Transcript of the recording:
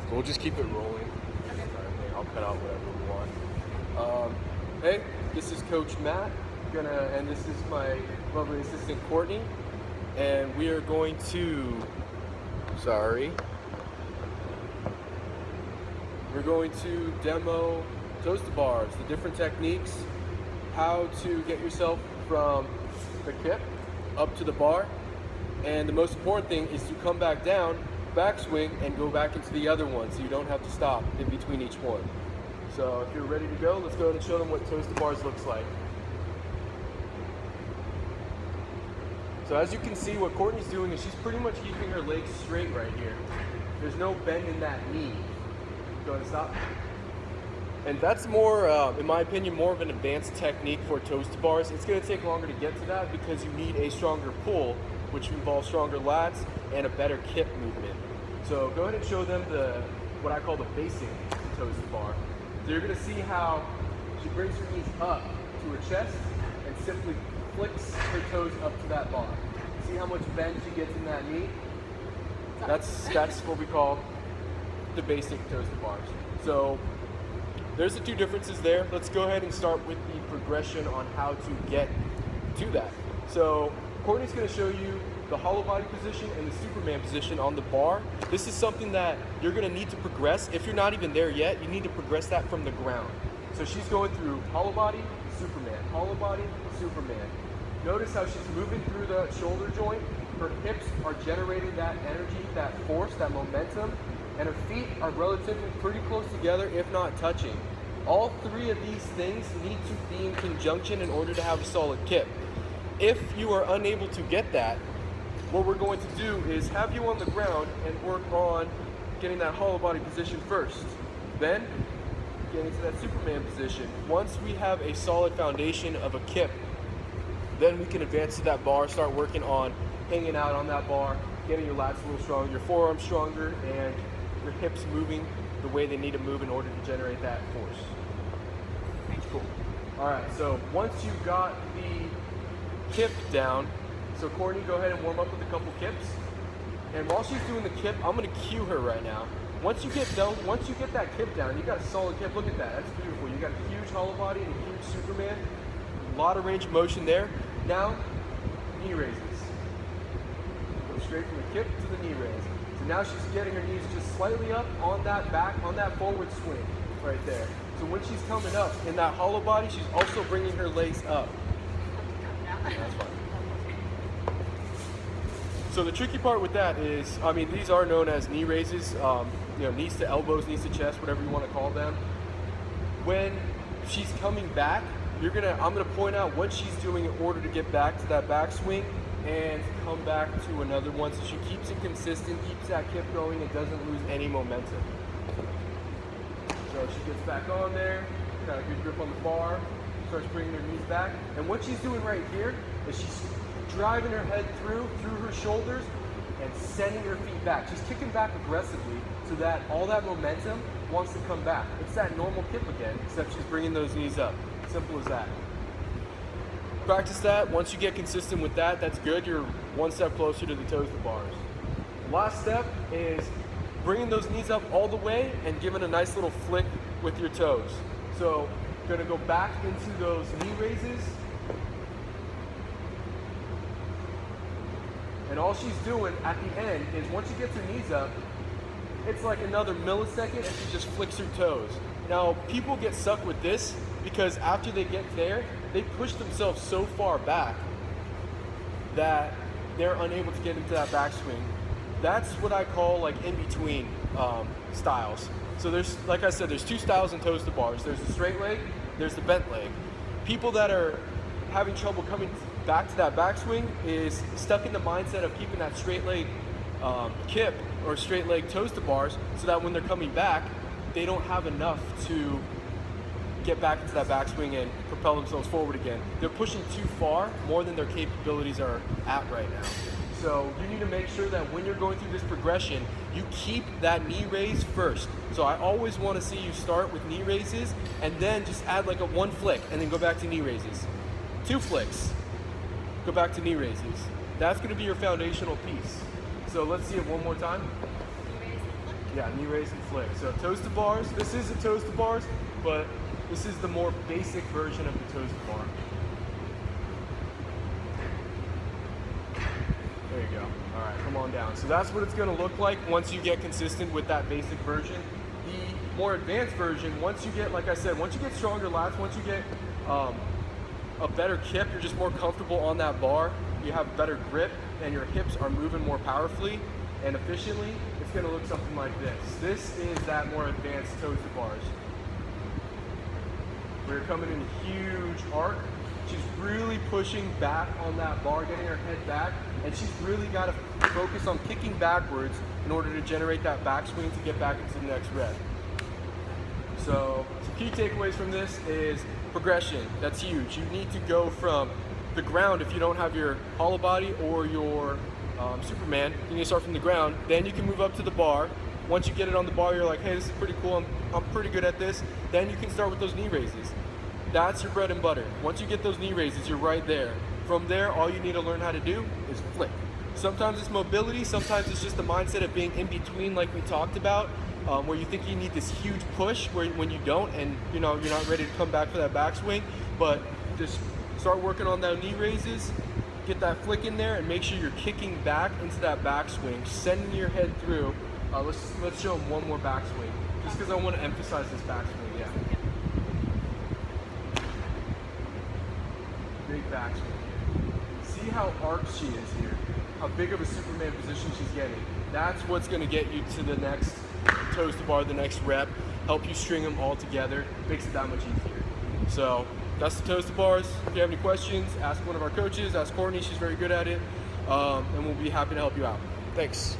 So we'll just keep it rolling. Okay. I'll cut out whatever we want. Hey, this is Coach Matt, and this is my lovely assistant Courtney, and we are going to, we're going to demo toes to bars, the different techniques, how to get yourself from the kip up to the bar, and the most important thing is to come back down, backswing, and go back into the other one so you don't have to stop in between each one. So if you're ready to go, let's go ahead and show them what toes to bars looks like. So as you can see, what Courtney's doing is she's pretty much keeping her legs straight right here. There's no bend in that knee. Go ahead and stop. And that's more, in my opinion, more of an advanced technique for toes to bars. It's going to take longer to get to that because you need a stronger pull, which involves stronger lats and a better kip movement. So go ahead and show them what I call the basic toes to bar. So you're going to see how she brings her knees up to her chest and simply flicks her toes up to that bar. See how much bend she gets in that knee? That's what we call the basic toes to bars. So there's the two differences there. Let's go ahead and start with the progression on how to get to that. So Courtney's going to show you the hollow body position and the Superman position on the bar. This is something that you're going to need to progress. If you're not even there yet, you need to progress that from the ground. So she's going through hollow body, Superman, hollow body, Superman. Notice how she's moving through the shoulder joint. Her hips are generating that energy, that force, that momentum, and her feet are relatively pretty close together, if not touching. All three of these things need to be in conjunction in order to have a solid kip. If you are unable to get that, what we're going to do is have you on the ground and work on getting that hollow body position first. Then, getting to that Superman position. Once we have a solid foundation of a kip, then we can advance to that bar, start working on hanging out on that bar, getting your lats a little stronger, your forearms stronger, and your hips moving the way they need to move in order to generate that force. Cool. All right, so once you've got the kip down, so Courtney, go ahead and warm up with a couple kips. And while she's doing the kip, I'm gonna cue her right now. Once you get that kip down, you got a solid kip. Look at that, that's beautiful. You got a huge hollow body and a huge Superman. A lot of range of motion there. Now, knee raises. Go straight from the kip to the knee raise. So now she's getting her knees just slightly up on that forward swing right there. So when she's coming up in that hollow body, she's also bringing her legs up. That's fine. So the tricky part with that is, these are known as knee raises, knees to elbows, knees to chest, whatever you want to call them. When she's coming back, I'm gonna point out what she's doing in order to get back to that backswing and come back to another one, so she keeps it consistent, keeps that kip going, and doesn't lose any momentum. So she gets back on there, got a good grip on the bar, starts bringing her knees back, and what she's doing right here is she's driving her head through her shoulders and sending her feet back. She's kicking back aggressively so that all that momentum wants to come back. It's that normal kip again, except she's bringing those knees up. Simple as that. Practice that. Once you get consistent with that, that's good. You're one step closer to the toes to bars. Last step is bringing those knees up all the way and giving a nice little flick with your toes. So, gonna go back into those knee raises. And all she's doing at the end is once she gets her knees up, it's like another millisecond and she just flicks her toes. Now, people get stuck with this because after they get there, they push themselves so far back that they're unable to get into that backswing. That's what I call like in-between styles. So there's, like I said, there's two styles in toes to bars. There's the straight leg, there's the bent leg. People that are having trouble coming back to that backswing is stuck in the mindset of keeping that straight leg kip or straight leg toes to bars so that when they're coming back, they don't have enough to get back into that backswing and propel themselves forward again. They're pushing too far, more than their capabilities are at right now. So you need to make sure that when you're going through this progression, you keep that knee raise first. So I always want to see you start with knee raises and then just add like a one flick and then go back to knee raises. Two flicks, go back to knee raises. That's going to be your foundational piece. So let's see it one more time. Yeah, knee raise and flick. So toes to bars, this is a toes to bars, but this is the more basic version of the toes to bar. There you go. All right, come on down. So that's what it's gonna look like once you get consistent with that basic version. The more advanced version, once you get, like I said, once you get stronger lats, once you get a better kip, you're just more comfortable on that bar, you have better grip, and your hips are moving more powerfully and efficiently, it's gonna look something like this. This is that more advanced toes to bars. We're coming in huge arc. She's really pushing back on that bar, getting her head back, and she's really got to focus on kicking backwards in order to generate that backswing to get back into the next rep. So some key takeaways from this is progression. That's huge. You need to go from the ground if you don't have your hollow body or your Superman. You need to start from the ground. Then you can move up to the bar. Once you get it on the bar, you're like, hey, this is pretty cool. I'm pretty good at this. Then you can start with those knee raises. That's your bread and butter. Once you get those knee raises, you're right there. From there, all you need to learn how to do is flick. Sometimes it's mobility, sometimes it's just the mindset of being in between like we talked about, where you think you need this huge push when you don't, and you're not ready to come back for that backswing. But just start working on those knee raises, get that flick in there, and make sure you're kicking back into that backswing, sending your head through. Let's show them one more backswing, just because I want to emphasize this backswing. Yeah. Big backswing here. See how arced she is here. How big of a Superman position she's getting. That's what's going to get you to the next toes to bar, the next rep. Help you string them all together. Makes it that much easier. So that's the toes to bars. If you have any questions, ask one of our coaches. Ask Courtney. She's very good at it, and we'll be happy to help you out. Thanks.